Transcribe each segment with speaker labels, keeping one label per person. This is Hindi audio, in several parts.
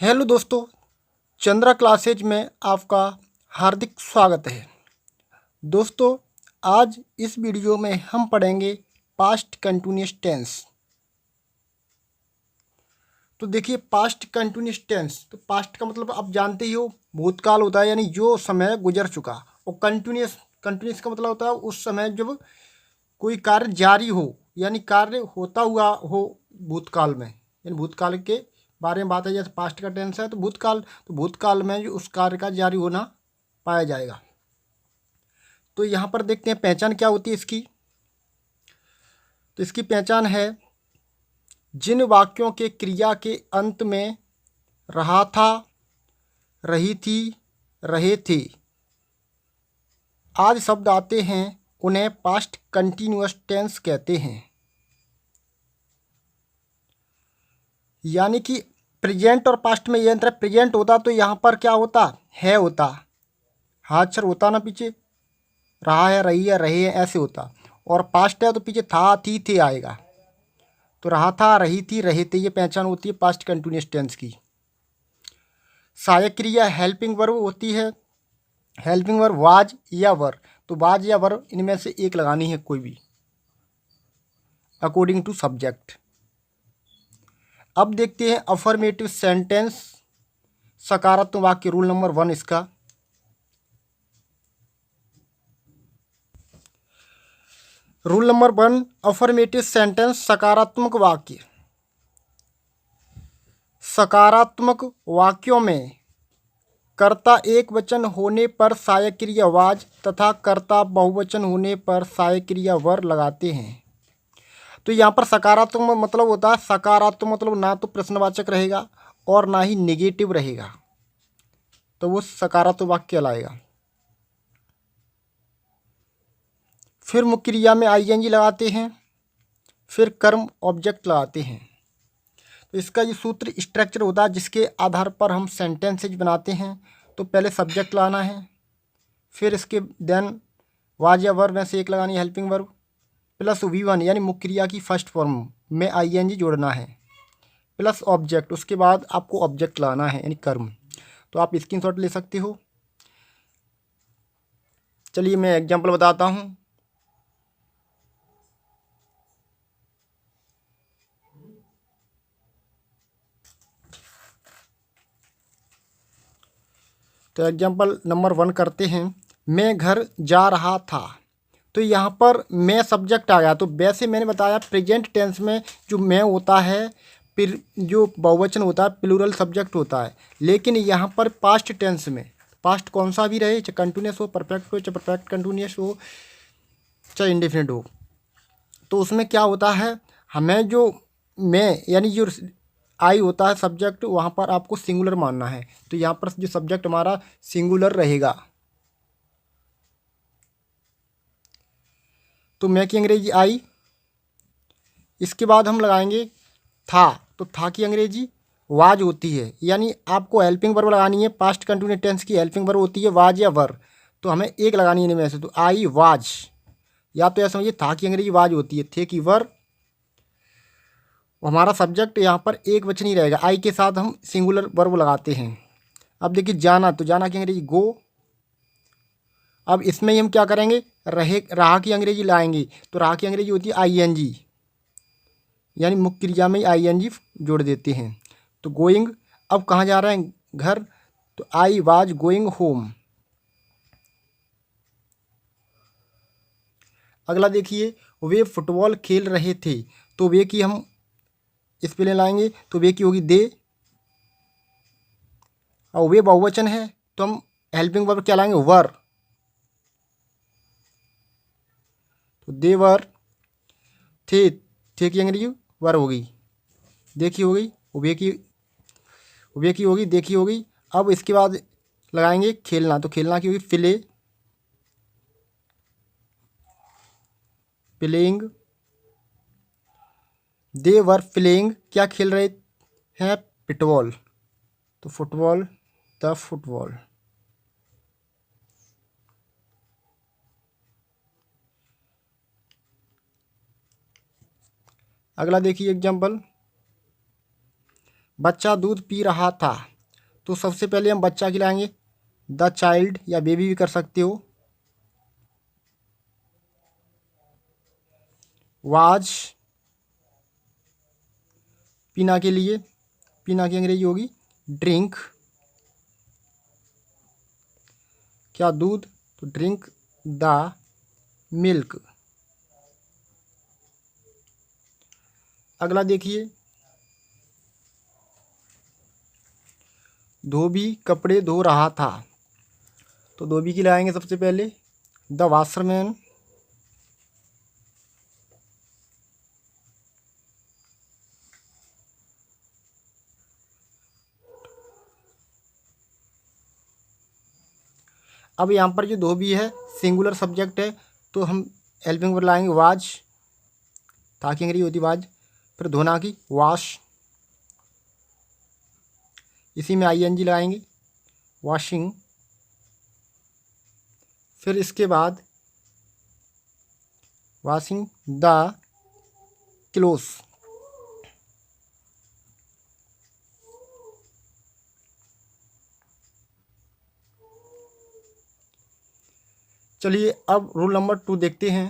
Speaker 1: हेलो दोस्तों, चंद्रा क्लासेज में आपका हार्दिक स्वागत है। दोस्तों, आज इस वीडियो में हम पढ़ेंगे पास्ट कंटिन्यूअस टेंस। तो देखिए, पास्ट कंटिन्यूअस टेंस, तो पास्ट का मतलब आप जानते ही हो, भूतकाल होता है, यानी जो समय गुजर चुका। और कंटिन्यूअस कंटिन्यूअस का मतलब होता है उस समय जब कोई कार्य जारी हो, यानी कार्य होता हुआ हो भूतकाल में, यानी भूतकाल के बारे में बात है। जैसे पास्ट का टेंस है तो भूतकाल में जो उस कार्य का जारी होना पाया जाएगा। तो यहाँ पर देखते हैं पहचान क्या होती है इसकी। तो इसकी पहचान है, जिन वाक्यों के क्रिया के अंत में रहा था, रही थी, रहे थे आदि शब्द आते हैं, उन्हें पास्ट कंटिन्यूअस टेंस कहते हैं। यानी कि प्रेजेंट और पास्ट में ये अंतर है। प्रेजेंट होता तो यहाँ पर क्या होता, है होता, हाँ अक्षर होता ना पीछे, रहा है, रही है, रहे हैं, ऐसे होता। और पास्ट है तो पीछे था, थी, थे आएगा। तो रहा था, रही थी, रहे थे, ये पहचान होती है पास्ट कंटिन्यूअस टेंस की। सहायक क्रिया हेल्पिंग वर्ब होती है। हेल्पिंग वर्ब वाज या वर, तो वाज या वर इनमें से एक लगानी है कोई भी, अकॉर्डिंग टू सब्जेक्ट। अब देखते हैं अफर्मेटिव सेंटेंस, सकारात्मक वाक्य, रूल नंबर 1 इसका। रूल नंबर 1, अफर्मेटिव सेंटेंस, सकारात्मक वाक्य। सकारात्मक वाक्यों में कर्ता एक वचन होने पर सहायक क्रिया वाज तथा कर्ता बहुवचन होने पर सहायक क्रिया वर लगाते हैं। तो यहाँ पर सकारात्मक मतलब होता है, सकारात्मक मतलब ना तो प्रश्नवाचक रहेगा और ना ही नेगेटिव रहेगा, तो वो सकारात्मक वाक्य कहलाएगा। फिर मुख्य क्रिया में आईएनजी लगाते हैं, फिर कर्म ऑब्जेक्ट लगाते हैं। तो इसका ये सूत्र स्ट्रक्चर होता है जिसके आधार पर हम सेंटेंसेज बनाते हैं। तो पहले सब्जेक्ट लाना है, फिर इसके देन वाज या वर्ब में से एक लगानी है, हेल्पिंग वर्ब, प्लस V1 यानी मुख्य क्रिया की फर्स्ट फॉर्म में आईएनजी जोड़ना है, प्लस ऑब्जेक्ट, उसके बाद आपको ऑब्जेक्ट लाना है यानी कर्म। तो आप स्क्रीनशॉट ले सकते हो। चलिए मैं एग्जांपल बताता हूँ। तो एग्जांपल नंबर 1 करते हैं। मैं घर जा रहा था, तो यहाँ पर मैं सब्जेक्ट आ गया। तो वैसे मैंने बताया प्रेजेंट टेंस में जो मैं होता है, फिर जो बहुवचन होता है प्लूरल सब्जेक्ट होता है। लेकिन यहाँ पर पास्ट टेंस में, पास्ट कौन सा भी रहे, चाहे कंटिन्यूस हो, परफेक्ट हो, चाहे परफेक्ट कंटिन्यूस हो, चाहे इंडेफिनिट हो, तो उसमें क्या होता है, हमें जो मैं यानी जो आई होता है सब्जेक्ट, वहाँ पर आपको सिंगुलर मानना है। तो यहाँ पर जो सब्जेक्ट हमारा सिंगुलर रहेगा। तो मैं की अंग्रेजी आई, इसके बाद हम लगाएंगे था। तो था की अंग्रेजी वाज होती है, यानी आपको हेल्पिंग वर्ब लगानी है। पास्ट कंटिन्यूअस टेंस की हेल्पिंग वर्ब होती है वाज या वर, तो हमें एक लगानी है इनमें से। तो आई वाज, या तो ऐसा समझिए था की अंग्रेजी वाज होती है, थे की वर। हमारा सब्जेक्ट यहाँ पर एक वचन ही रहेगा, आई के साथ हम सिंगुलर वर्ब लगाते हैं। अब देखिए जाना, तो जाना की अंग्रेजी गो। अब इसमें ही हम क्या करेंगे, रहा की अंग्रेजी लाएंगे। तो रहा की अंग्रेजी होती है आईएनजी, यानी मुख्य क्रिया में आईएनजी जोड़ देते हैं। तो गोइंग, अब कहाँ जा रहे हैं, घर, तो आई वाज गोइंग होम। अगला देखिए, वे फुटबॉल खेल रहे थे। तो वे की हम इस पे ले लाएंगे, तो वे की होगी दे, और वे बहुवचन है तो हम हेल्पिंग वर्ब क्या लाएंगे, वर। तो दे वर, थे की अंग्रेजी वर हो गई, देखी हो गई, वे की होगी, देखी हो गई। अब इसके बाद लगाएंगे खेलना, तो खेलना की होगी play, playing. They were playing, क्या खेल रहे हैं, फुटबॉल, तो फुटबॉल, द फुटबॉल। अगला देखिए एग्जाम्पल, बच्चा दूध पी रहा था। तो सबसे पहले हम बच्चा की लाएंगे द चाइल्ड, या बेबी भी कर सकते हो। वाज, पीना के लिए, पीना की अंग्रेजी होगी ड्रिंक। क्या दूध, तो ड्रिंक द मिल्क। अगला देखिए, धोबी कपड़े धो रहा था, तो धोबी की लाएंगे सबसे पहले द वाशरमैन। अब यहाँ पर जो धोबी है सिंगुलर सब्जेक्ट है, तो हम हेल्पिंग वर्ब लाएंगे वाज, ताकि अंग्रेजी होती वाज। फिर धोना की वॉश, इसी में आईएनजी लगाएंगे वॉशिंग। फिर इसके बाद वॉशिंग द क्लोथ्स। चलिए अब रूल नंबर 2 देखते हैं।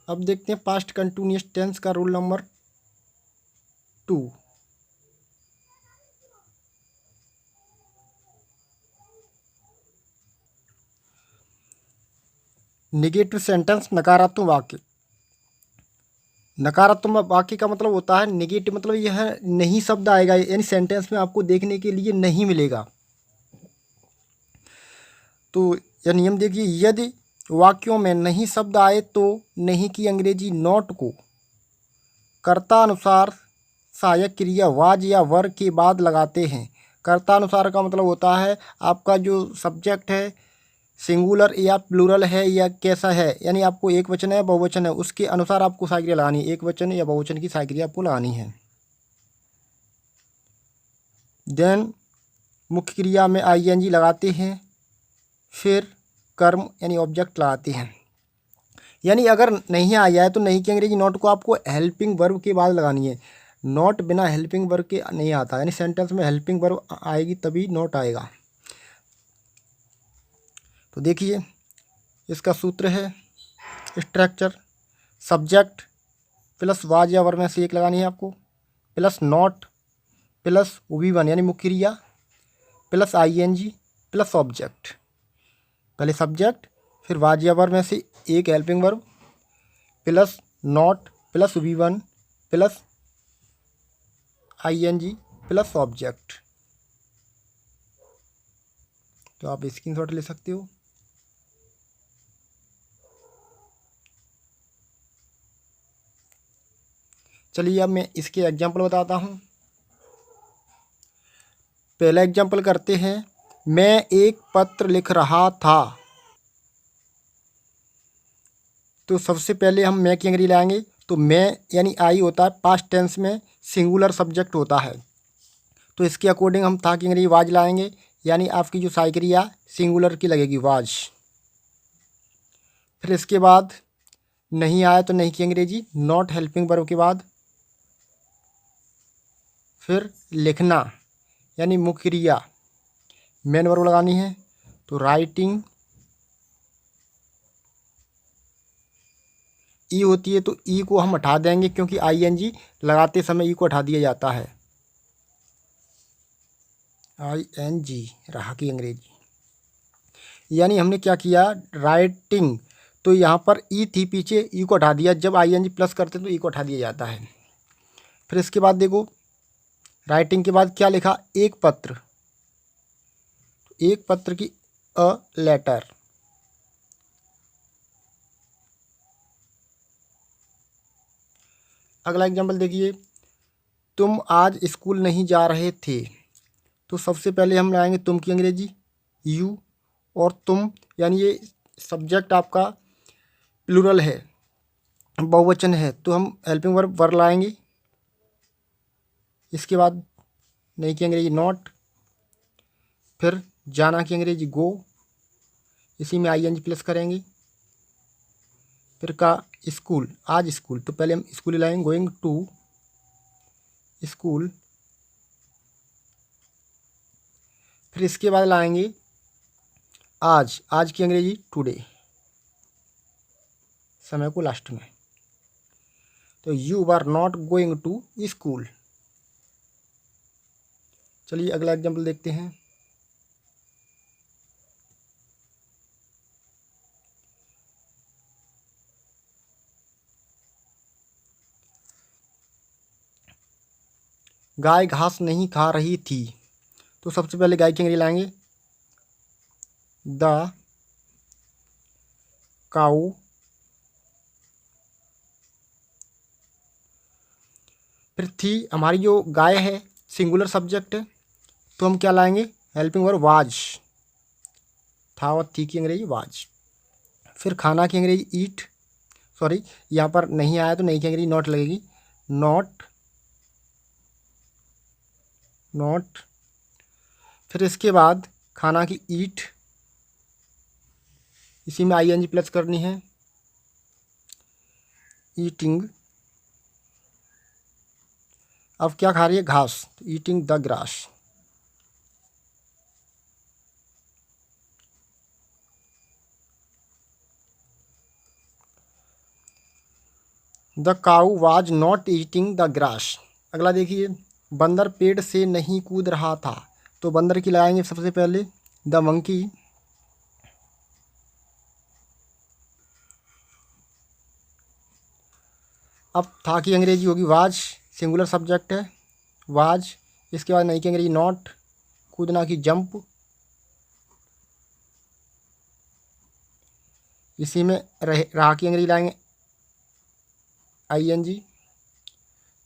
Speaker 1: अब देखते हैं पास्ट कंटिन्यूअस टेंस का रूल नंबर 2। नेगेटिव सेंटेंस, नकारात्मक वाक्य। नकारात्मक वाक्य का मतलब होता है नेगेटिव, मतलब यह नहीं शब्द आएगा, यानी सेंटेंस में आपको देखने के लिए नहीं मिलेगा। तो यह नियम देखिए, यदि वाक्यों में नहीं शब्द आए तो नहीं की अंग्रेजी नॉट को कर्ता अनुसार सहायक क्रिया वाज या वर के बाद लगाते हैं। कर्ता अनुसार का मतलब होता है आपका जो सब्जेक्ट है सिंगुलर या प्लूरल है या कैसा है, यानी आपको एक वचन है बहुवचन है, उसके अनुसार आपको साइक्रिया लगानी है। एक वचन या बहुवचन की साइक्रिया आपको लगानी है। देन मुख्य क्रिया में आईएनजी लगाते हैं, फिर कर्म यानी ऑब्जेक्ट लगाते हैं। यानी अगर नहीं आया है तो नहीं की अंग्रेजी नॉट को आपको हेल्पिंग वर्ब के बाद लगानी है। नॉट बिना हेल्पिंग वर्ब के नहीं आता, यानी सेंटेंस में हेल्पिंग वर्ब आएगी तभी नॉट आएगा। तो देखिए इसका सूत्र है स्ट्रक्चर, सब्जेक्ट प्लस वाज या वर में से एक लगानी है आपको, प्लस नॉट प्लस V1 यानी मुख्य क्रिया, प्लस आईएनजी प्लस ऑब्जेक्ट। पहले सब्जेक्ट, फिर वाज या वर में से एक helping verb, plus not plus V1 plus ING plus object. तो आप स्क्रीनशॉट ले सकते हो। चलिए अब मैं इसके एग्जाम्पल बताता हूँ। पहला एग्जाम्पल करते हैं, मैं एक पत्र लिख रहा था। तो सबसे पहले हम मैं की अंग्रेजी लाएंगे, तो मैं यानी आई होता है पास्ट टेंस में सिंगुलर सब्जेक्ट होता है, तो इसके अकॉर्डिंग हम था की अंग्रेजी वाज लाएंगे, यानी आपकी जो साइक्रिया सिंगुलर की लगेगी वाज। फिर इसके बाद नहीं आया तो नहीं की अंग्रेजी नॉट हेल्पिंग वर्ब के बाद, फिर लिखना यानी मुख्य क्रिया मेन वर्ब लगानी है, तो राइटिंग ई होती है, तो ई को हम हटा देंगे क्योंकि आईएनजी लगाते समय ई को हटा दिया जाता है। आईएनजी रहा की अंग्रेजी, यानी हमने क्या किया राइटिंग, तो यहाँ पर ई थी पीछे, ई को हटा दिया, जब आईएनजी प्लस करते हैं तो ई को हटा दिया जाता है। फिर इसके बाद देखो राइटिंग के बाद क्या लिखा, एक पत्र, एक पत्र की अ लेटर। अगला एग्जाम्पल देखिए, तुम आज स्कूल नहीं जा रहे थे। तो सबसे पहले हम लाएंगे तुम की अंग्रेजी यू, और तुम यानी ये सब्जेक्ट आपका प्लूरल है बहुवचन है, तो हम हेल्पिंग वर्ब वर लाएंगे। इसके बाद नहीं की अंग्रेजी नॉट, फिर जाना की अंग्रेजी गो, इसी में आईएनजी प्लस करेंगे, फिर का स्कूल, आज स्कूल, तो पहले हम स्कूल लाएंगे, गोइंग टू स्कूल। फिर इसके बाद लाएंगे आज, आज की अंग्रेजी टुडे, समय को लास्ट में। तो you are not going to school. चलिए अगला एग्जाम्पल देखते हैं। गाय घास नहीं खा रही थी, तो सबसे पहले गाय की अंग्रेजी लाएंगे, द काऊ। फिर थी, हमारी जो गाय है सिंगुलर सब्जेक्ट है, तो हम क्या लाएंगे, हेल्पिंग वर्ब वाज, था और थी की अंग्रेजी वाज। फिर खाना की अंग्रेजी ईट, सॉरी यहाँ पर नहीं आया तो नहीं की अंग्रेजी नॉट लगेगी, नॉट, नॉट। फिर इसके बाद खाना की ईट, इसी में आई एन जी प्लस करनी है, ईटिंग। अब क्या खा रही है, घास, eating the grass. The cow was not eating the grass. अगला देखिए, बंदर पेड़ से नहीं कूद रहा था, तो बंदर की लगाएंगे सबसे पहले, द मंकी। अब था की अंग्रेजी होगी वाज, सिंगुलर सब्जेक्ट है, वाज। इसके बाद नहीं की अंग्रेजी नॉट, कूदना की जंप। इसी में रहा की अंग्रेजी लाएंगे आई एन जी,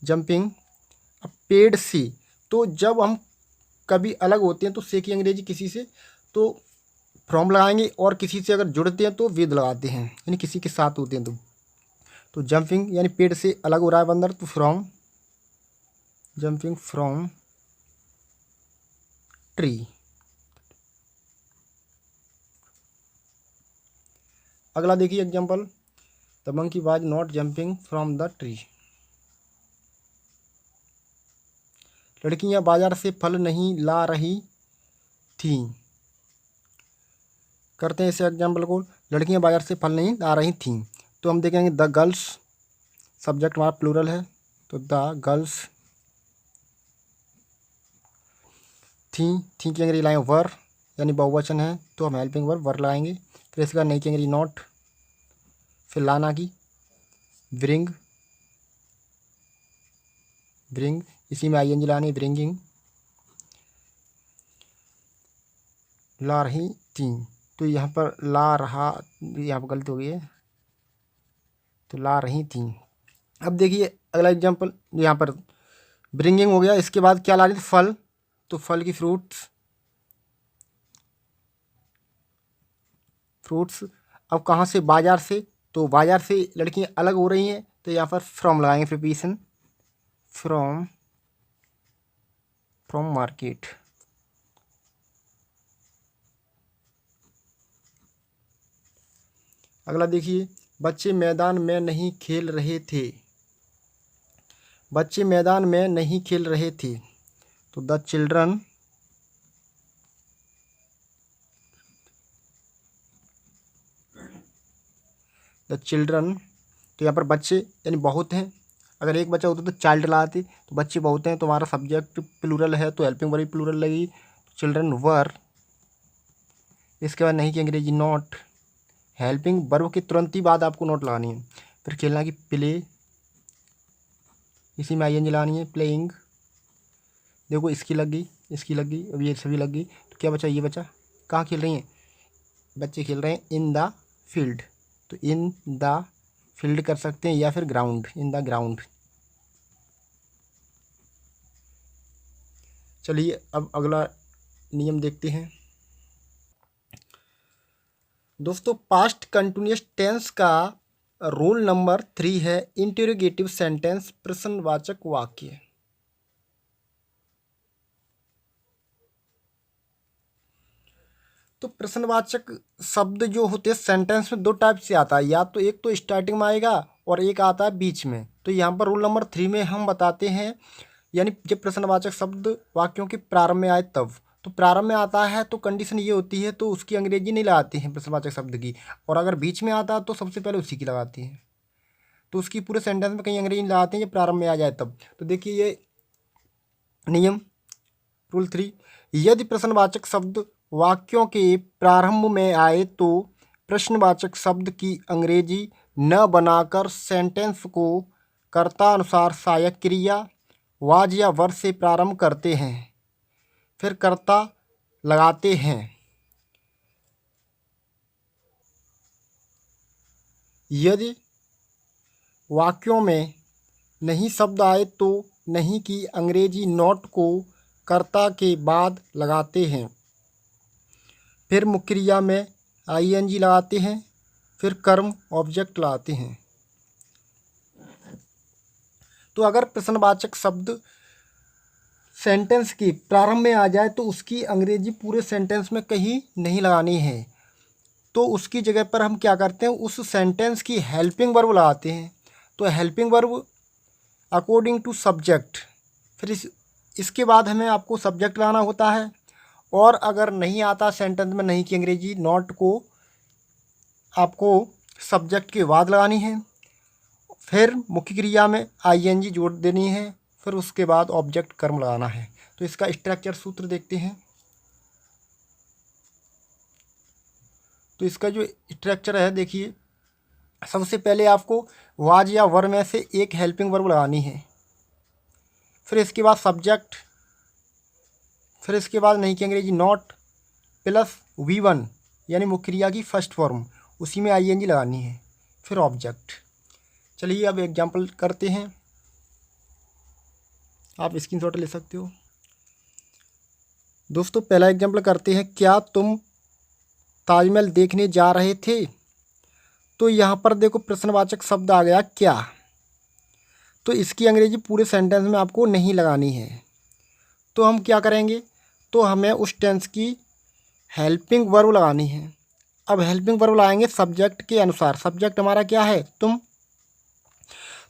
Speaker 1: जंपिंग। अब पेड़ से, तो जब हम कभी अलग होते हैं तो से की अंग्रेजी किसी से तो फ्रॉम लगाएंगे, और किसी से अगर जुड़ते हैं तो विद लगाते हैं, यानी किसी के साथ होते हैं तो जंपिंग यानी पेड़ से अलग हो रहा है बंदर, तो फ्रॉम, जंपिंग फ्रॉम ट्री। अगला देखिए example, the monkey was not jumping from the tree. लड़कियां बाजार से फल नहीं ला रही थीं। करते हैं इस एग्जाम्पल को, लड़कियां बाजार से फल नहीं ला रही थीं, तो हम देखेंगे द गर्ल्स, सब्जेक्ट हमारा प्लूरल है, तो द गर्ल्स। थी की अंग्रेजी लाएंगे वर, यानी बहुवचन है तो हम हेल्पिंग वर्ब वर लगाएंगे। फिर इसके बाद नहीं की अंग्रेजी नॉट। फिर लाना की ब्रिंग, ब्रिंग, इसी में आई एन जी लानी, ब्रिंगिंग, ला रही थी, तो यहाँ पर ला रहा, यहाँ पर गलती हो गई है, तो ला रही थी। अब देखिए अगला एग्जांपल, यहाँ पर ब्रिंगिंग हो गया, इसके बाद क्या ला रही थी, फल, तो फल की फ्रूट्स, फ्रूट्स। अब कहाँ से, बाजार से, तो बाजार से लड़कियाँ अलग हो रही हैं, तो यहाँ पर फ्रॉम लगाएंगे, प्रीपोजिशन फ्रॉम, फ्रॉम मार्केट। अगला देखिए, बच्चे मैदान में नहीं खेल रहे थे, बच्चे मैदान में नहीं खेल रहे थे, तो द चिल्ड्रन, द चिल्ड्रन। तो यहाँ पर बच्चे यानी बहुत हैं, अगर एक बच्चा होता तो चाइल्ड लाते, तो बच्चे बहुत हैं तो हमारा सब्जेक्ट प्लूरल है तो हेल्पिंग वर्ब प्लूरल लगी, चिल्ड्रन वर। इसके बाद नहीं की अंग्रेजी नॉट, हेल्पिंग वर्ब के तुरंत ही बाद आपको नोट लगानी है। फिर खेलना की प्ले, इसी में आई एन जी लानी है, प्लेइंग। देखो इसकी लग गई, इसकी लग गई, अब ये सभी लग गई, तो क्या बचा, ये बचा। कहाँ खेल रही हैं, बच्चे खेल रहे हैं इन द फील्ड, तो इन द फील्ड कर सकते हैं, या फिर ग्राउंड, इन द ग्राउंड। चलिए अब अगला नियम देखते हैं। दोस्तों पास्ट कंटिन्यूअस टेंस का रूल नंबर 3 है इंटरोगेटिव सेंटेंस, प्रश्नवाचक वाक्य। तो प्रश्नवाचक शब्द जो होते हैं सेंटेंस में दो टाइप से आता है, या तो एक तो स्टार्टिंग में आएगा और एक आता है बीच में। तो यहाँ पर रूल नंबर 3 में हम बताते हैं, यानी जब प्रश्नवाचक शब्द वाक्यों के प्रारंभ में आए तब। तो प्रारंभ में आता है तो कंडीशन ये होती है तो उसकी अंग्रेजी नहीं लगाते हैं प्रश्नवाचक शब्द की, और अगर बीच में आता है तो सबसे पहले उसी की लगाती हैं। तो उसकी पूरे सेंटेंस में कहीं अंग्रेजी नहीं लगाते हैं जब प्रारंभ में आ जाए तब। तो देखिए ये नियम, रूल 3, यदि प्रश्नवाचक शब्द वाक्यों के प्रारंभ में आए तो प्रश्नवाचक शब्द की अंग्रेजी न बनाकर सेंटेंस को कर्ता अनुसार सहायक क्रिया वाज या वर से प्रारंभ करते हैं, फिर कर्ता लगाते हैं। यदि वाक्यों में नहीं शब्द आए तो नहीं की अंग्रेजी नॉट को कर्ता के बाद लगाते हैं, फिर मुख्य क्रिया में आईएनजी लगाते हैं, फिर कर्म ऑब्जेक्ट लगाते हैं। तो अगर प्रश्नवाचक शब्द सेंटेंस के प्रारंभ में आ जाए तो उसकी अंग्रेजी पूरे सेंटेंस में कहीं नहीं लगानी है। तो उसकी जगह पर हम क्या करते हैं, उस सेंटेंस की हेल्पिंग वर्ब लगाते हैं। तो helping verb according to subject, फिर इसके बाद हमें आपको सब्जेक्ट लगाना होता है। और अगर नहीं आता सेंटेंस में नहीं की अंग्रेजी नॉट को आपको सब्जेक्ट के बाद लगानी है, फिर मुख्य क्रिया में आईएनजी जोड़ देनी है, फिर उसके बाद ऑब्जेक्ट कर्म लगाना है। तो इसका स्ट्रक्चर सूत्र देखते हैं। तो इसका जो स्ट्रक्चर है देखिए, सबसे पहले आपको वाज या वर में से एक हेल्पिंग वर्ब लगानी है, फिर इसके बाद सब्जेक्ट, फिर इसके बाद नहीं की अंग्रेजी नॉट प्लस V1 यानी मुख्य क्रिया की फर्स्ट फॉर्म, उसी में आईएनजी लगानी है, फिर ऑब्जेक्ट। चलिए अब एग्जाम्पल करते हैं, आप स्क्रीनशॉट ले सकते हो। दोस्तों पहला एग्जाम्पल करते हैं, क्या तुम ताजमहल देखने जा रहे थे। तो यहाँ पर देखो प्रश्नवाचक शब्द आ गया क्या, तो इसकी अंग्रेजी पूरे सेंटेंस में आपको नहीं लगानी है। तो हम क्या करेंगे, तो हमें उस टेंस की हेल्पिंग वर्ब लगानी है। अब हेल्पिंग वर्ब लगाएंगे सब्जेक्ट के अनुसार। सब्जेक्ट हमारा क्या है, तुम।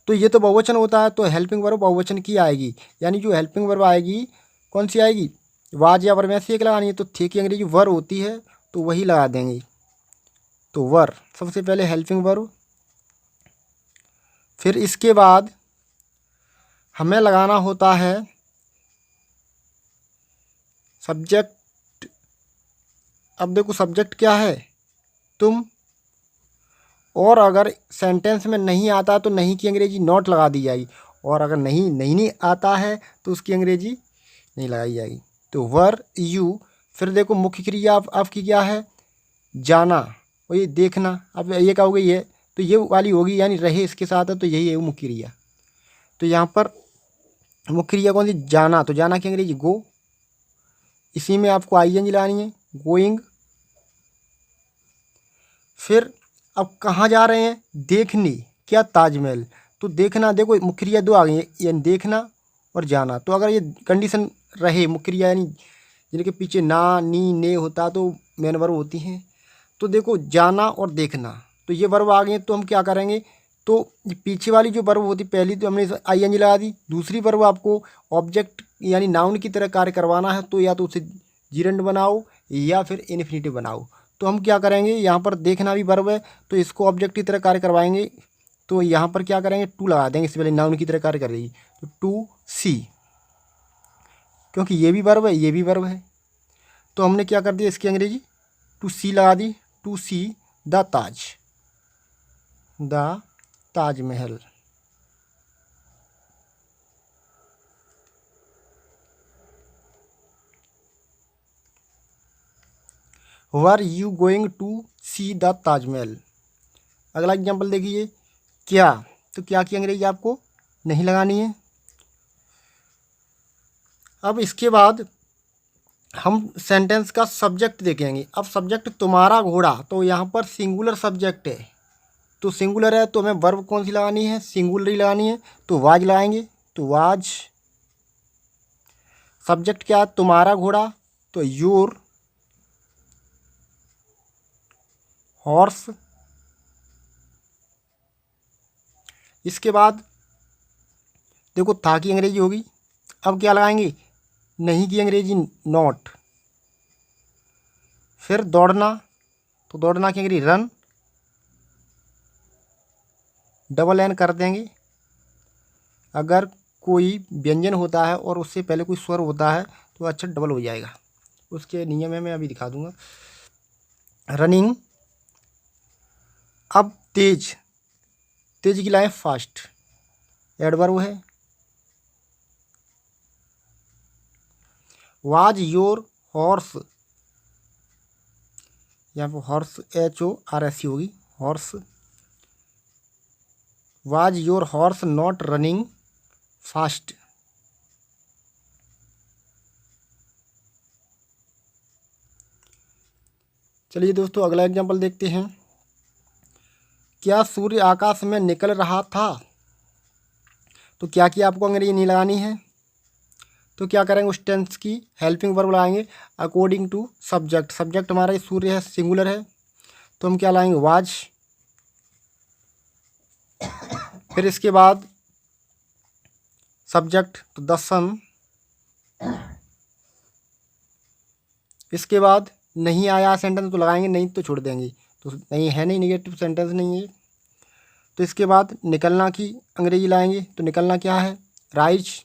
Speaker 1: तो ये तो बहुवचन होता है, तो हेल्पिंग वर्ब बहुवचन की आएगी, यानी जो हेल्पिंग वर्ब आएगी कौन सी आएगी, वाज या वर में से एक लगानी है। तो थे की अंग्रेजी वर होती है, तो वही लगा देंगे। तो वर सबसे पहले हेल्पिंग वर्ब, फिर इसके बाद हमें लगाना होता है सब्जेक्ट। अब देखो सब्जेक्ट क्या है, तुम, और अगर सेंटेंस में नहीं आता तो नहीं की अंग्रेजी नॉट लगा दी जाएगी, और अगर नहीं आता है तो उसकी अंग्रेजी नहीं लगाई जाएगी। तो वर यू, फिर देखो मुख्य क्रिया आपकी क्या है, जाना, और ये देखना। अब ये कहोगे ये तो ये वाली होगी, यानी रहे इसके साथ है, तो यही है वो मुख्य क्रिया। तो यहाँ पर मुख्य क्रिया कौन सी, जाना, तो जाना की अंग्रेजी गो, इसी में आपको आईएनजी लगानी है, गोइंग। फिर अब कहाँ जा रहे हैं, देखने, क्या ताजमहल। तो देखना, देखो मुख्य क्रिया दो आ गई, यानी देखना और जाना। तो अगर ये कंडीशन रहे मुख्य क्रिया यानी जिनके पीछे ना, नी, ने होता तो मेन वर्ब होती हैं। तो देखो जाना और देखना, तो ये वर्ब आ गए। तो हम क्या करेंगे, तो पीछे वाली जो वर्ब होती पहली तो हमने आईएनजी लगा दी, दूसरी वर्ब आपको ऑब्जेक्ट यानी नाउन की तरह कार्य करवाना है, तो या तो उसे जीरंड बनाओ या फिर इन्फिनिटिव बनाओ। तो हम क्या करेंगे, यहाँ पर देखना भी वर्ब है तो इसको ऑब्जेक्ट की तरह कार्य करवाएंगे। तो यहाँ पर क्या करेंगे, टू लगा देंगे, इससे पहले नाउन की तरह कार्य कर रही, तो टू सी, क्योंकि ये भी वर्ब है ये भी वर्ब है। तो हमने क्या कर दिया, इसकी अंग्रेजी टू सी लगा दी, to see the Taj Mahal. Were you going to see the Taj Mahal. अगला एग्जाम्पल देखिए, क्या, तो क्या की अंग्रेजी आपको नहीं लगानी है। अब इसके बाद हम सेंटेंस का सब्जेक्ट देखेंगे। अब सब्जेक्ट तुम्हारा घोड़ा, तो यहाँ पर सिंगुलर सब्जेक्ट है, तो सिंगुलर है तो हमें वर्ब कौन सी लगानी है, सिंगुलर ही लगानी है, तो वाज लगाएंगे। तो वाज, सब्जेक्ट क्या है, तुम्हारा घोड़ा, तो योर, हॉर्स। इसके बाद देखो था की अंग्रेजी होगी, अब क्या लगाएंगे, नहीं की अंग्रेजी नॉट। फिर दौड़ना, तो दौड़ना की अंग्रेजी रन, डबल एन कर देंगे। अगर कोई व्यंजन होता है और उससे पहले कोई स्वर होता है तो अक्षर डबल हो जाएगा, उसके नियम है, मैं अभी दिखा दूंगा। रनिंग। अब तेज, तेज की लाइन फास्ट, एडवर्ब है। वाज योर हॉर्स, यहाँ पर हॉर्स HORS होगी, horse. Was your horse not running fast. चलिए दोस्तों अगला एग्जाम्पल देखते हैं। क्या सूर्य आकाश में निकल रहा था, तो क्या किया आपको अंग्रेजी नहीं लगानी है, तो क्या करेंगे, उस टेंस की हेल्पिंग वर्ब लगाएंगे अकॉर्डिंग टू सब्जेक्ट। सब्जेक्ट हमारा ये सूर्य है, सिंगुलर है, तो हम क्या लाएंगे, वाज। फिर इसके बाद सब्जेक्ट तो द सन। इसके बाद नहीं आया सेंटेंस तो लगाएंगे, नहीं तो छोड़ देंगे, तो नहीं है, नहीं निगेटिव सेंटेंस नहीं है। तो इसके बाद निकलना की अंग्रेजी लाएंगे, तो निकलना क्या है, राइज।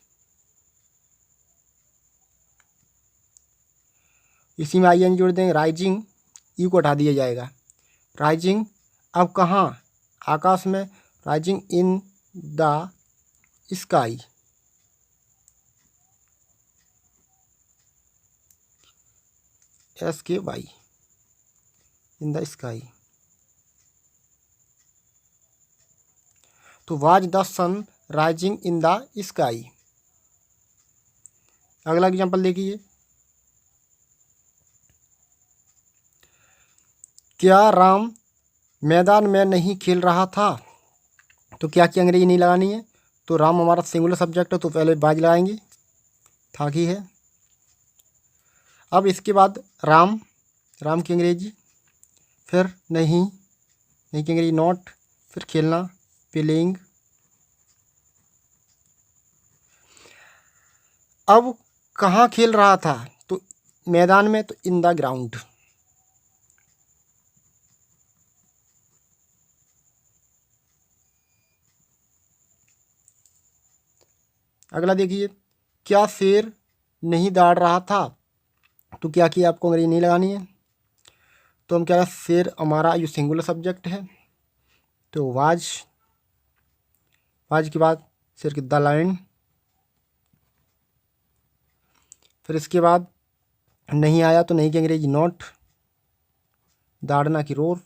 Speaker 1: इसी में IN जोड़ देंगे, राइजिंग, ई को हटा दिया जाएगा, राइजिंग। अब कहाँ, आकाश में, rising in the sky. SKY, in the sky. तो was the sun rising in the sky. अगला एग्जांपल देखिए। क्या राम मैदान में नहीं खेल रहा था, तो क्या की अंग्रेजी नहीं लगानी है, तो राम हमारा सिंगुलर सब्जेक्ट है, तो पहले वाज लगाएंगे, था की है। अब इसके बाद राम, राम की अंग्रेजी, फिर नहीं, नहीं की अंग्रेजी नॉट, फिर खेलना प्लेइंग। अब कहाँ खेल रहा था, तो मैदान में, तो इन द ग्राउंड। अगला देखिए, क्या शेर नहीं दौड़ रहा था, तो क्या किया आपको अंग्रेजी नहीं लगानी है, तो हम क्या, शेर हमारा ये सिंगुलर सब्जेक्ट है, तो वाज, वाज के बाद शेर की द लाइन। फिर इसके बाद नहीं आया तो नहीं की अंग्रेजी नॉट, दाड़ना की रोर,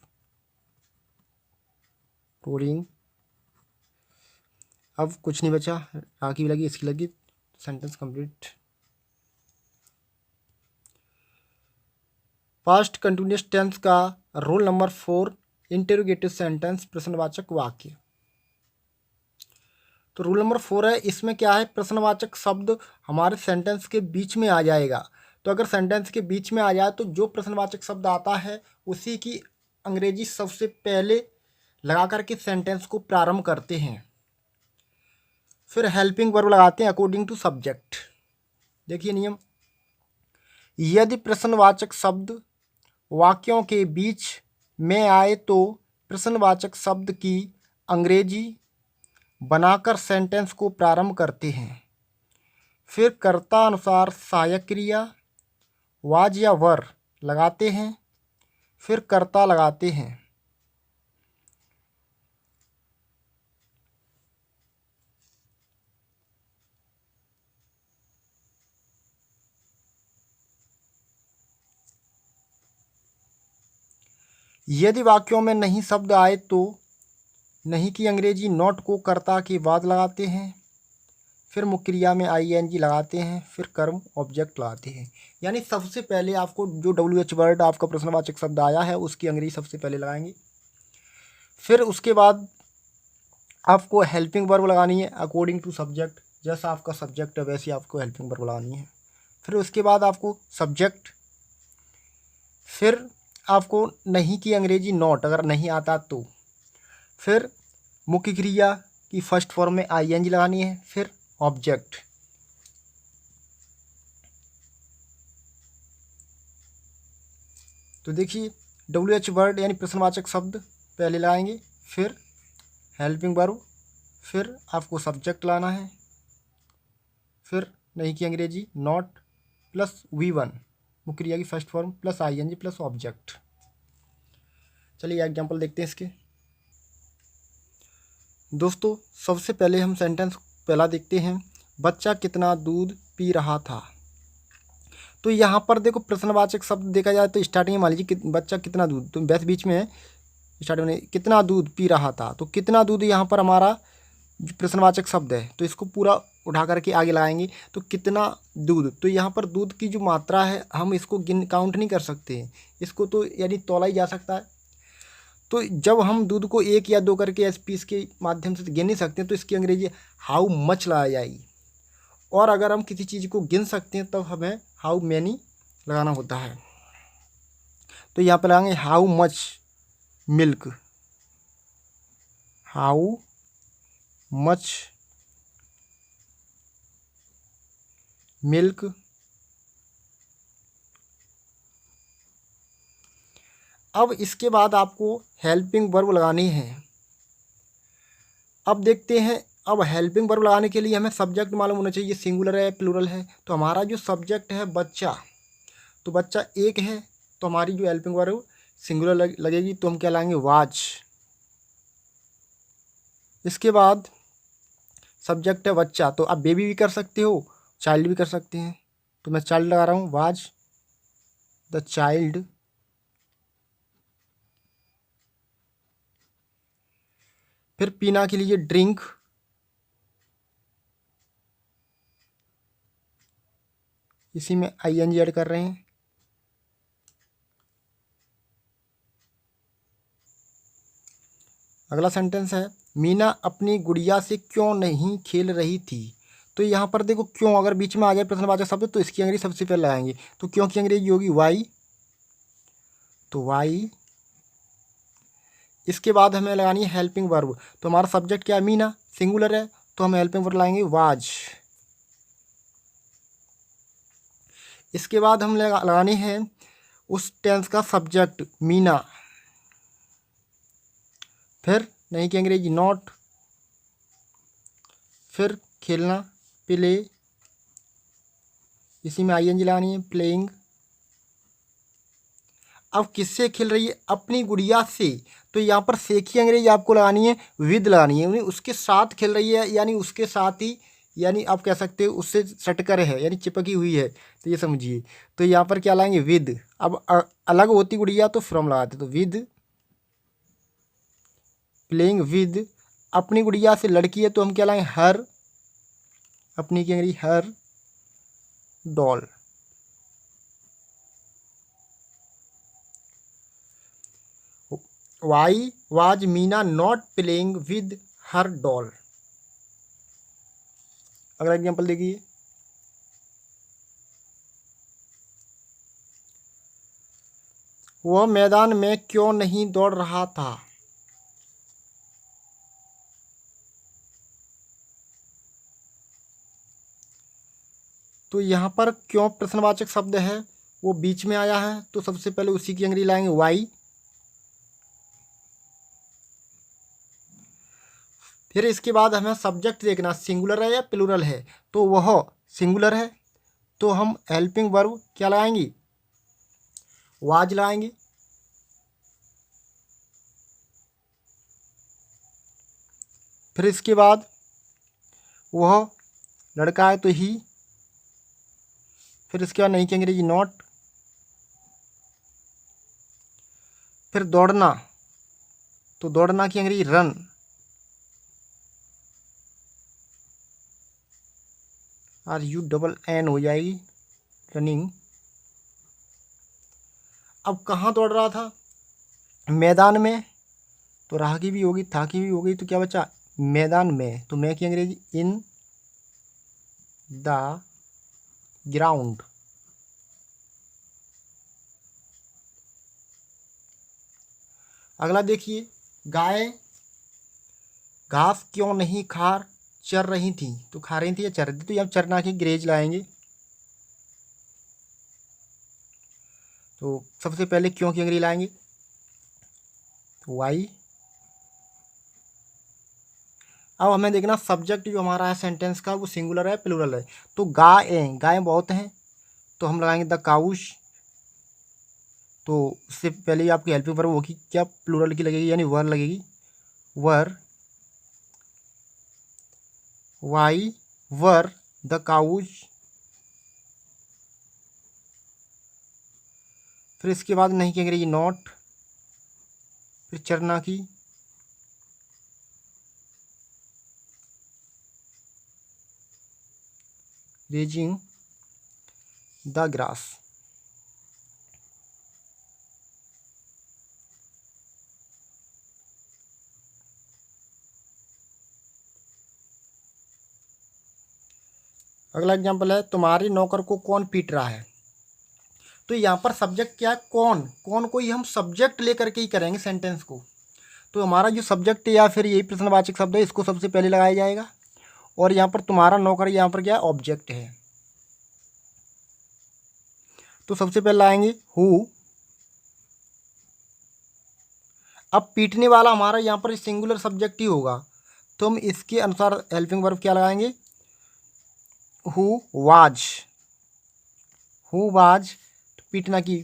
Speaker 1: रोरिंग। अब कुछ नहीं बचा, राखी भी लगी, इसकी लगी, sentence complete. Past continuous tense का रूल नंबर 4, इंटेरोगेटिव सेंटेंस, प्रश्नवाचक वाक्य। तो रूल नंबर 4 है, इसमें क्या है, प्रश्नवाचक शब्द हमारे सेंटेंस के बीच में आ जाएगा। तो अगर सेंटेंस के बीच में आ जाए तो जो प्रश्नवाचक शब्द आता है उसी की अंग्रेजी सबसे पहले लगा करके सेंटेंस को प्रारंभ करते हैं। फिर हेल्पिंग वर्ब लगाते हैं अकॉर्डिंग टू सब्जेक्ट। देखिए नियम, यदि प्रश्नवाचक शब्द वाक्यों के बीच में आए तो प्रश्नवाचक शब्द की अंग्रेजी बनाकर सेंटेंस को प्रारंभ करते हैं। फिर कर्ता अनुसार सहायक क्रिया वाज या वर लगाते हैं, फिर कर्ता लगाते हैं। यदि वाक्यों में नहीं शब्द आए तो नहीं की अंग्रेजी नॉट को कर्ता के बाद लगाते हैं, फिर मुख्य क्रिया में ING लगाते हैं, फिर कर्म ऑब्जेक्ट लगाते हैं। यानी सबसे पहले आपको जो WH वर्ड आपका प्रश्नवाचक शब्द आया है उसकी अंग्रेजी सबसे पहले लगाएंगे। फिर उसके बाद आपको हेल्पिंग वर्ब लगानी है अकॉर्डिंग टू सब्जेक्ट, जैसा आपका सब्जेक्ट है वैसी आपको हेल्पिंग वर्ब लगानी है। फिर उसके बाद आपको सब्जेक्ट, फिर आपको नहीं की अंग्रेजी नॉट, अगर नहीं आता तो। फिर मुख्य क्रिया की फर्स्ट फॉर्म में आईएनजी लगानी है। फिर ऑब्जेक्ट, तो देखिए WH वर्ड यानी प्रश्नवाचक शब्द पहले लाएंगे, फिर हेल्पिंग वर्ब, फिर आपको सब्जेक्ट लाना है, फिर नहीं की अंग्रेजी नॉट प्लस V1 मुख्य क्रिया की first form plus ING plus object. चलिए एग्जाम्पल देखते हैं इसके। दोस्तों सबसे पहले हम सेंटेंस पहला देखते हैं, बच्चा कितना दूध पी रहा था। तो यहाँ पर देखो प्रश्नवाचक शब्द देखा जाए तो स्टार्टिंग में मान लीजिए बच्चा कितना दूध, तो वैसे बीच में है स्टार्टिंग में कितना दूध पी रहा था, तो कितना दूध यहाँ पर हमारा जो प्रश्नवाचक शब्द है, तो इसको पूरा उठा करके आगे लगाएंगे। तो कितना दूध, तो यहाँ पर दूध की जो मात्रा है हम इसको काउंट नहीं कर सकते हैं, इसको तो यानी तोला ही जा सकता है। तो जब हम दूध को 1 या 2 करके ऐसे पीस के माध्यम से गिन नहीं सकते, तो इसकी अंग्रेजी हाउ मच लगाई जाएगी। और अगर हम किसी चीज़ को गिन सकते हैं तब हमें हाउ मैनी लगाना होता है। तो यहाँ पर लगाएंगे how much milk, how much milk अब इसके बाद आपको हेल्पिंग वर्ब लगानी है। अब देखते हैं, अब हेल्पिंग वर्ब लगाने के लिए हमें सब्जेक्ट मालूम होना चाहिए, सिंगुलर है प्लूरल है। तो हमारा जो सब्जेक्ट है बच्चा, तो बच्चा एक है, तो हमारी जो हेल्पिंग वर्ब सिंगुलर लगेगी, तो हम क्या लाएंगे वाच। इसके बाद सब्जेक्ट है बच्चा, तो आप बेबी भी कर सकते हो, चाइल्ड भी कर सकते हैं, तो मैं चाइल्ड लगा रहा हूँ, वाच द चाइल्ड। फिर पीना के लिए ड्रिंक, इसी में आईएनजी ऐड कर रहे हैं। अगला सेंटेंस है, मीना अपनी गुड़िया से क्यों नहीं खेल रही थी। तो यहाँ पर देखो क्यों अगर बीच में आ जाए प्रश्नवाचक शब्द, तो इसकी अंग्रेजी सबसे पहले लगाएंगे। तो क्यों की अंग्रेजी होगी वाई, तो वाई। इसके बाद हमें लगानी है हेल्पिंग वर्ब, तो हमारा सब्जेक्ट क्या है मीना, सिंगुलर है, तो हम हेल्पिंग वर्ब लाएंगे वाज। इसके बाद हम लगानी है उस टेंस का सब्जेक्ट मीना, फिर नहीं की अंग्रेजी नॉट, फिर खेलना प्ले, इसी में आईएनजी लगानी है प्लेइंग। अब किससे खेल रही है, अपनी गुड़िया से, तो यहाँ पर से की अंग्रेजी आपको लगानी है विद लगानी है, यानी उसके साथ खेल रही है, यानी उसके साथ ही, यानी आप कह सकते हो उससे सटकर है, यानी चिपकी हुई है, तो ये समझिए। तो यहाँ पर क्या लाएंगे विद। अब अलग होती गुड़िया तो फ्रॉम लगाते, तो विद, प्लेइंग विद। अपनी गुड़िया से लड़की है तो हम क्या लाएंगे हर, अपनी की अंग्रेजी her doll. Why was Meena not playing with her doll. अगला एग्जाम्पल देखिए, वह मैदान में क्यों नहीं दौड़ रहा था। तो यहाँ पर क्यों प्रश्नवाचक शब्द है वो बीच में आया है, तो सबसे पहले उसी की अंग्रेजी लाएंगे वाई। फिर इसके बाद हमें सब्जेक्ट देखना सिंगुलर है या प्लूरल है, तो वह सिंगुलर है, तो हम हेल्पिंग वर्ब क्या लगाएंगे वाज लगाएंगे। फिर इसके बाद वह लड़का है तो ही, फिर इसके बाद नहीं की अंग्रेजी नॉट, फिर दौड़ना, तो दौड़ना की अंग्रेजी रन, RUNN हो जाएगी रनिंग। अब कहाँ दौड़ रहा था, मैदान में, तो रहा की भी होगी था की भी होगी, तो क्या बचा मैदान में, तो मैं की अंग्रेजी इन द ग्राउंड। अगला देखिए, गाय घास क्यों नहीं चर रही थी, तो खा रही थी या चर रही थी, तो यहाँ चरना की ग्रेज लाएंगे। तो सबसे पहले क्यों की अंग्रेजी लाएंगे, तो वाई। अब हमें देखना सब्जेक्ट जो हमारा है सेंटेंस का वो सिंगुलर है प्लूरल है। तो गाय बहुत हैं, तो हम लगाएंगे द काउस। तो उससे पहले आपकी हेल्पिंग वर्ब होगी क्या, प्लूरल की लगेगी, यानी वर लगेगी, वर, वाई वर द काउज। फिर इसके बाद नहीं की अंग्रेजी नॉट, फिर चरना की, रेजिंग द ग्रास। अगला एग्जांपल है, तुम्हारे नौकर को कौन पीट रहा है। तो यहाँ पर सब्जेक्ट क्या है, कौन को ही हम सब्जेक्ट लेकर के ही करेंगे सेंटेंस को। तो हमारा जो सब्जेक्ट या फिर यही प्रश्नवाचक शब्द है इसको सबसे पहले लगाया जाएगा। और यहाँ पर तुम्हारा नौकर यहाँ पर क्या है, ऑब्जेक्ट है। तो सबसे पहले लाएंगे हु। अब पीटने वाला हमारा यहाँ पर सिंगुलर सब्जेक्ट ही होगा, तो हम इसके अनुसार हेल्पिंग वर्ब क्या लगाएंगे, हु वाज। हु वाज पीटना की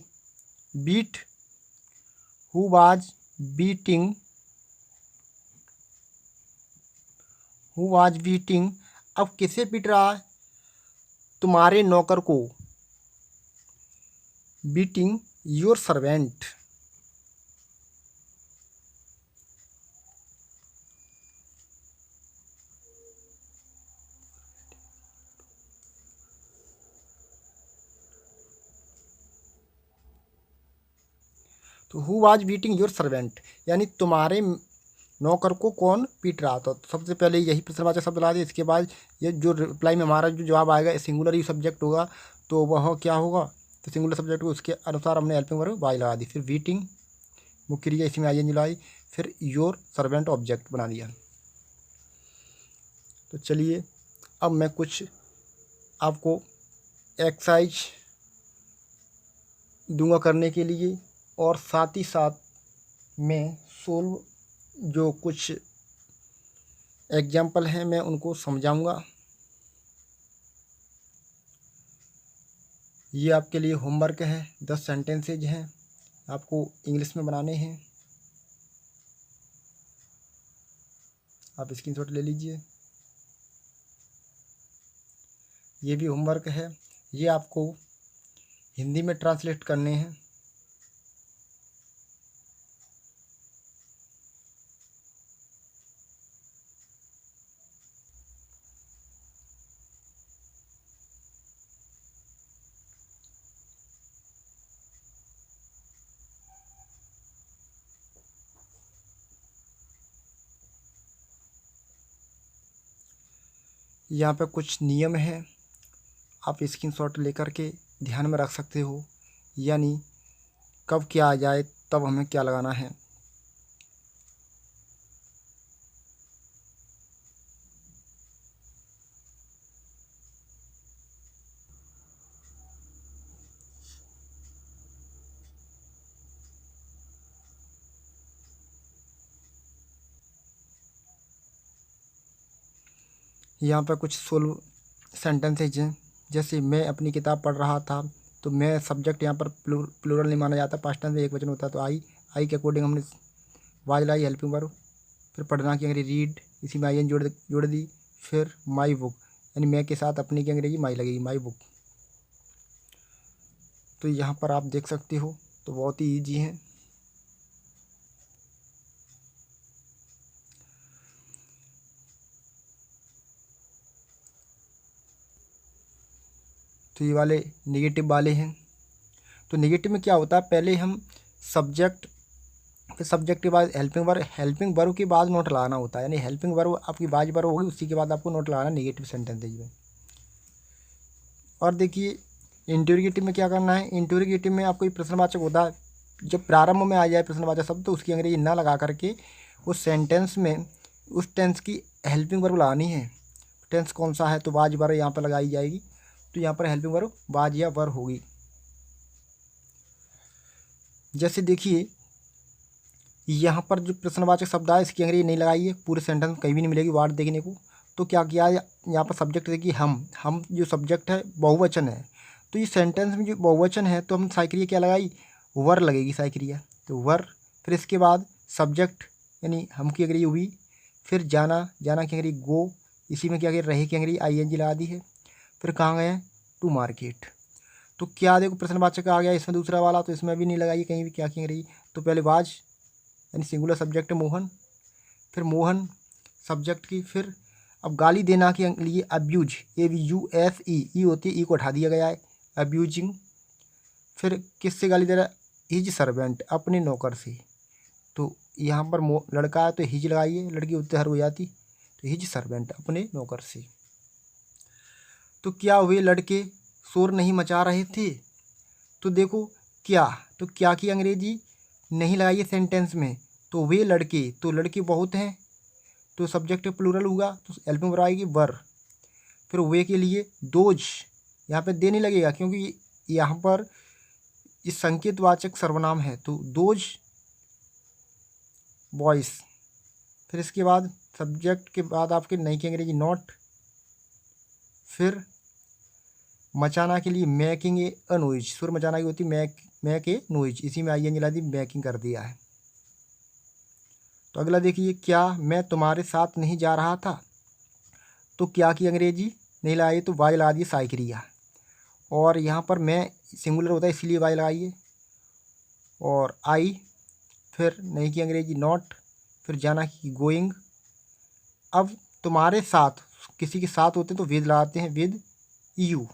Speaker 1: beat, who was beating, who was beating. अब किसे पीट रहा है, तुम्हारे नौकर को, बीटिंग योर सर्वेंट। तो who was beating your servant, यानी तुम्हारे नौकर को कौन पीट रहा था। तो सबसे पहले यही प्रश्नवाचक शब्द ला दिया। इसके बाद ये जो रिप्लाई में हमारा जो जवाब आएगा सिंगुलर ही सब्जेक्ट होगा, तो वह क्या होगा, तो सिंगुलर सब्जेक्ट को उसके अनुसार हमने हेल्पिंग वर्ब वाई लगा दी। फिर बीटिंग मुख्य क्रिया इसमें आई एन जी लाई, फिर योर सर्वेंट ऑब्जेक्ट बना दिया। तो चलिए अब मैं कुछ आपको एक्सरसाइज दूंगा करने के लिए, और साथ ही साथ मैं सोल्व जो कुछ एग्जाम्पल हैं मैं उनको समझाऊंगा। ये आपके लिए होमवर्क है, 10 सेंटेंसेज हैं, आपको इंग्लिश में बनाने हैं। आप स्क्रीनशॉट ले लीजिए। ये भी होमवर्क है, ये आपको हिंदी में ट्रांसलेट करने हैं। यहाँ पे कुछ नियम हैं, आप स्क्रीनशॉट लेकर के ध्यान में रख सकते हो, यानी कब क्या आ जाए तब हमें क्या लगाना है। यहाँ पे कुछ सोल्व सेंटेंसेज हैं, जैसे मैं अपनी किताब पढ़ रहा था, तो मैं सब्जेक्ट यहाँ पर प्लूरल नहीं माना जाता, पास्ट टेंस में एक वचन होता है। तो आई के अकॉर्डिंग हमने वाज लाई हेल्पिंग वर्ब। फिर पढ़ना की अंग्रेजी रीड, इसी में आई एन जोड़ दी। फिर माई बुक, यानी मैं के साथ अपनी की अंग्रेजी माई लगेगी, माई बुक। तो यहाँ पर आप देख सकते हो, तो बहुत ही ईजी है। तो ये वाले नेगेटिव वाले हैं। तो नेगेटिव में क्या होता है, पहले हम सब्जेक्ट, फिर सब्जेक्ट के बाद हेल्पिंग वर्ब के बाद नोट लगाना होता है, यानी हेल्पिंग वर्ब आपकी बाज वर्ब होगी, उसी के बाद आपको नोट लगाना नेगेटिव सेंटेंसेज में। और देखिए इंटरोगेटिव में क्या करना है, इंटरोगेटिव में आपको प्रश्नवाचक होता है, जब प्रारंभ में आ जाए प्रश्नवाचक शब्द तो उसकी अंग्रेजी ना लगा करके उस सेंटेंस में उस टेंस की हेल्पिंग वर्ब लगानी है। टेंस कौन सा है तो वाज वर यहाँ पर लगाई जाएगी। तो यहाँ पर हेल्पिंग वर्ब वाज या वर होगी। जैसे देखिए यहाँ पर जो प्रश्नवाचक शब्द है इसकी अंग्रेजी नहीं लगाई है, पूरे सेंटेंस कहीं भी नहीं मिलेगी वर्ड देखने को। तो क्या किया है, यहाँ पर सब्जेक्ट देखिए हम जो सब्जेक्ट है बहुवचन है, तो ये सेंटेंस में जो बहुवचन है तो हम साइक्रिया क्या लगाई, वर लगेगी साइक्रिया। तो वर, फिर इसके बाद सब्जेक्ट यानी हम की अंग्रेजी हुई, फिर जाना की अंग्रेजी गो, इसी में क्या किया रहे की अंग्रेजी ING लगा दी है। फिर कहाँ गए, टू मार्केट। तो क्या देखो प्रश्नवाचक आ गया इसमें दूसरा वाला, तो इसमें भी नहीं लगाई कहीं भी क्या की अंग्रेजी। तो पहले वाज यानी सिंगुलर सब्जेक्ट मोहन, फिर मोहन सब्जेक्ट की, फिर अब गाली देना के लिए अब्यूज, ABUSE होती है, ई को हटा दिया गया है, अब्यूजिंग। फिर किससे गाली दे रहा है, हिज सर्वेंट अपने नौकर से। तो यहाँ पर लड़का है तो हिज लगाइए, लड़की होती हर हो जाती, तो हिज सर्वेंट अपने नौकर से। तो क्या हुए, लड़के शोर नहीं मचा रहे थे। तो देखो क्या, तो क्या की अंग्रेजी नहीं लगाइए सेंटेंस में, तो वे लड़के, तो लड़के बहुत हैं तो सब्जेक्ट प्लूरल होगा तो हेल्पिंग वर्ब आएगी वर। फिर वे के लिए दोज, यहाँ पे दे नहीं लगेगा क्योंकि यहाँ पर इस संकेतवाचक सर्वनाम है, तो दोज बॉयस। फिर इसके बाद सब्जेक्ट के बाद आपके नहीं की अंग्रेजी नॉट। फिर मचाना के लिए मैकिंग ए नॉइज, सुर मचाना की होती मैक ए नॉइज, इसी में ING ला दी, मैकिंग कर दिया है। तो अगला देखिए, क्या मैं तुम्हारे साथ नहीं जा रहा था। तो क्या की अंग्रेजी नहीं लाई तो वाई लगा दी साइक्रिया, और यहाँ पर मैं सिंगुलर होता है इसीलिए वाई लगाइए, और आई, फिर नहीं की अंग्रेजी नॉट, फिर जाना की गोइंग। अब तुम्हारे साथ किसी के साथ होते हैं तो विद लगाते हैं, विद यू।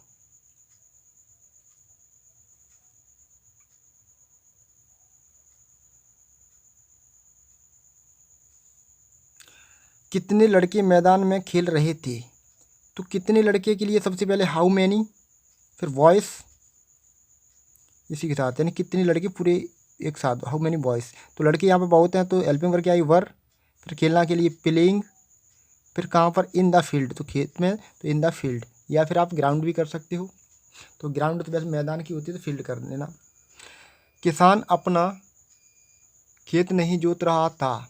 Speaker 1: कितने लड़के मैदान में खेल रहे थे। तो कितने लड़के के लिए सबसे पहले हाउ मैनी, फिर वॉइस इसी के साथ यानी कितने लड़के पूरे एक साथ, हाउ मैनी बॉयज़। तो लड़के यहाँ पे बहुत हैं तो हेल्पिंग वर्ब क्या आई वर। फिर खेलना के लिए प्लेइंग, फिर कहाँ पर इन द फील्ड, तो खेत में तो इन द फील्ड, या फिर आप ग्राउंड भी कर सकते हो। तो ग्राउंड तो वैसे मैदान की होती है तो फील्ड कर देना। किसान अपना खेत नहीं जोत रहा था।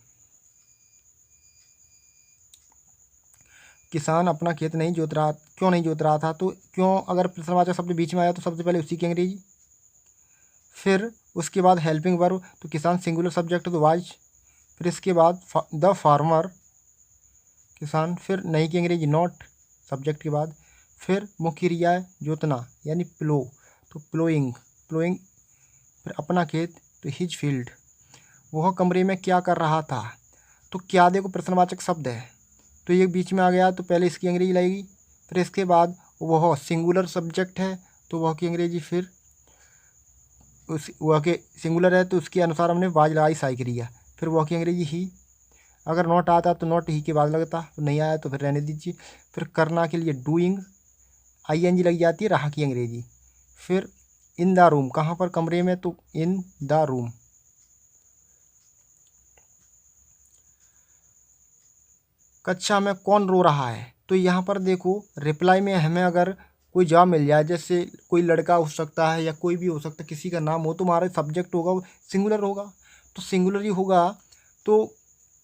Speaker 1: किसान अपना खेत नहीं जोत रहा, क्यों नहीं जोत रहा था, तो क्यों अगर प्रश्नवाचक शब्द बीच में आया तो सबसे पहले उसी की अंग्रेजी। फिर उसके बाद हेल्पिंग वर्ब, तो किसान सिंगुलर सब्जेक्ट तो वाज। फिर इसके बाद द फार्मर किसान, फिर नहीं की अंग्रेजी नॉट सब्जेक्ट के बाद। फिर मुख्य क्रिया है जोतना यानी प्लो, तो प्लोइंग, फिर अपना खेत तो हिज फील्ड। वह कमरे में क्या कर रहा था। तो क्या देखो प्रश्नवाचक शब्द है तो ये बीच में आ गया तो पहले इसकी अंग्रेजी लगेगी। फिर इसके बाद वह सिंगुलर सब्जेक्ट है तो वह की अंग्रेजी, फिर उस वह के सिंगुलर है तो उसके अनुसार हमने वाज लगाई साइक्रिया। फिर वह की अंग्रेजी ही, अगर नॉट आता तो नॉट ही के बाद लगता, तो नहीं आया तो फिर रहने दीजिए। फिर करना के लिए डूइंग, ING लग जाती है रहा की अंग्रेजी। फिर इन द रूम, कहाँ पर कमरे में, तो इन द रूम। कक्षा में कौन रो रहा है। तो यहाँ पर देखो रिप्लाई में हमें अगर कोई जवाब मिल जाए, जैसे कोई लड़का हो सकता है या कोई भी हो सकता है, किसी का नाम हो, तो हमारा सब्जेक्ट होगा वो सिंगुलर होगा, तो सिंगुलर ही होगा। तो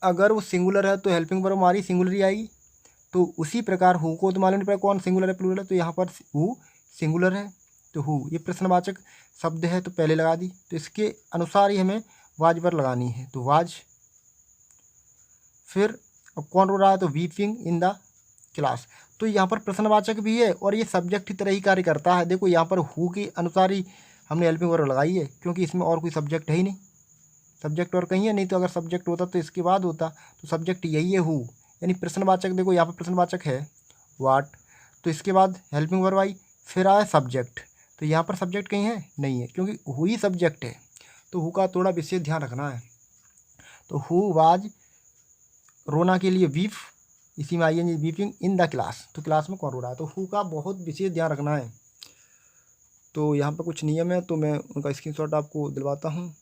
Speaker 1: अगर वो सिंगुलर है तो हेल्पिंग वर्ब हमारी सिंगुलर ही आएगी। तो उसी प्रकार हु को तो मालूम नहीं पड़ा कौन सिंगुलर है प्लूरल है, तो यहाँ पर हु सिंगुलर है तो हु ये प्रश्नवाचक शब्द है तो पहले लगा दी, तो इसके अनुसार ही हमें वाज पर लगानी है, तो वाज। फिर अब कौन रो रहा है, तो वीपिंग इन द क्लास। तो यहाँ पर प्रश्नवाचक भी है और ये सब्जेक्ट की तरह ही कार्य करता है। देखो यहाँ पर हु के अनुसार ही हमने हेल्पिंग वर्ब लगाई है क्योंकि इसमें और कोई सब्जेक्ट है ही नहीं, सब्जेक्ट और कहीं है नहीं, तो अगर सब्जेक्ट होता तो इसके बाद होता, तो सब्जेक्ट यही है हु, यानी प्रश्नवाचक। देखो यहाँ पर प्रश्नवाचक है वाट, तो इसके बाद हेल्पिंग वर्ब आई, फिर आया सब्जेक्ट, तो यहाँ पर सब्जेक्ट कहीं है नहीं है क्योंकि हु ही सब्जेक्ट है, तो हु का थोड़ा विशेष ध्यान रखना है। तो हु वाज, रोना के लिए वीप, इसी में ING weeping in the class, तो क्लास में कौन रो रहा है, तो हु का बहुत विशेष ध्यान रखना है। तो यहाँ पर कुछ नियम है तो मैं उनका स्क्रीनशॉट आपको दिलवाता हूँ।